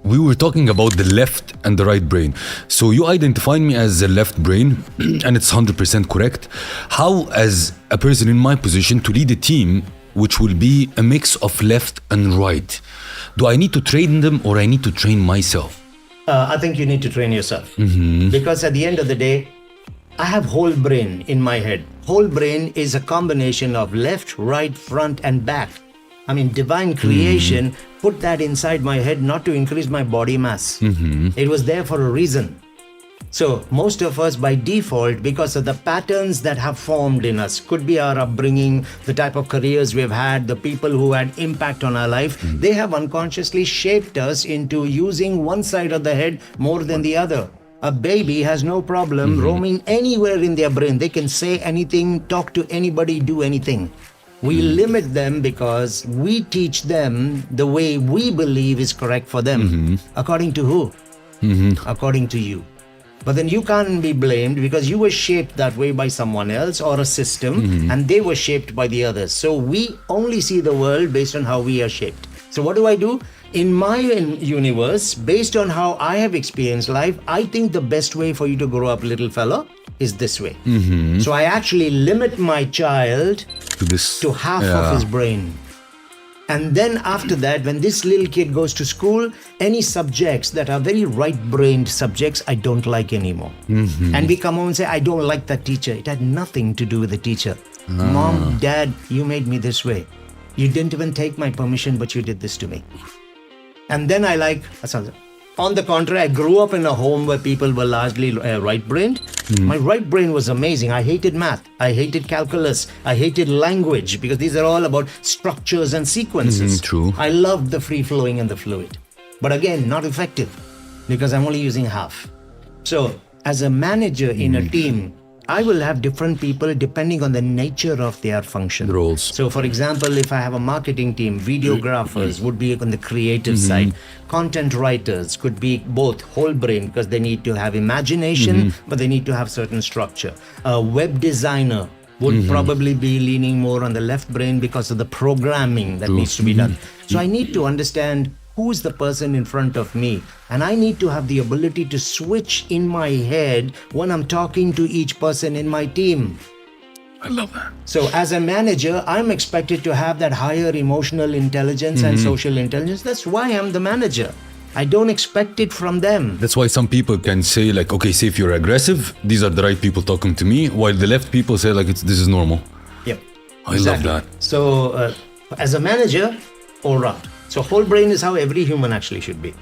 we were talking about the left and the right brain. So you identified me as the left brain, and it's 100% correct. How, as a person in my position, to lead a team which will be a mix of left and right, do I need to train them or I need to train myself? I think you need to train yourself. Because at the end of the day, I have whole brain in my head. Whole brain is a combination of left, right, front, and back. I mean, divine creation put that inside my head not to increase my body mass. It was there for a reason. So most of us by default, because of the patterns that have formed in us, could be our upbringing, the type of careers we've had, the people who had impact on our life, they have unconsciously shaped us into using one side of the head more than the other. A baby has no problem roaming anywhere in their brain. They can say anything, talk to anybody, do anything. We limit them because we teach them the way we believe is correct for them. According to who? According to you. But then you can't be blamed because you were shaped that way by someone else or a system, and they were shaped by the others. So we only see the world based on how we are shaped. So what do? In my universe, based on how I have experienced life, I think the best way for you to grow up, little fellow, is this way. So I actually limit my child to half of his brain. And then after that, when this little kid goes to school, any subjects that are very right-brained subjects, I don't like anymore. And we come home and say, I don't like that teacher. It had nothing to do with the teacher. Mom, Dad, you made me this way. You didn't even take my permission, but you did this to me. And then I like, on the contrary, I grew up in a home where people were largely right-brained. My right brain was amazing. I hated math. I hated calculus. I hated language because these are all about structures and sequences. True. I loved the free-flowing and the fluid. But again, not effective because I'm only using half. So as a manager in a team, I will have different people depending on the nature of their function. Roles. So for example, if I have a marketing team, videographers would be on the creative side. Content writers could be both whole brain because they need to have imagination, but they need to have certain structure. A web designer would probably be leaning more on the left brain because of the programming that needs to be done. So I need to understand who is the person in front of me, and I need to have the ability to switch in my head when I'm talking to each person in my team. I love that. So as a manager, I'm expected to have that higher emotional intelligence and social intelligence. That's why I'm the manager. I don't expect it from them. That's why some people can say like, okay, say if you're aggressive, these are the right people talking to me, while the left people say like, this is normal. Yep. I love that. So as a manager, all round. So whole brain is how every human actually should be.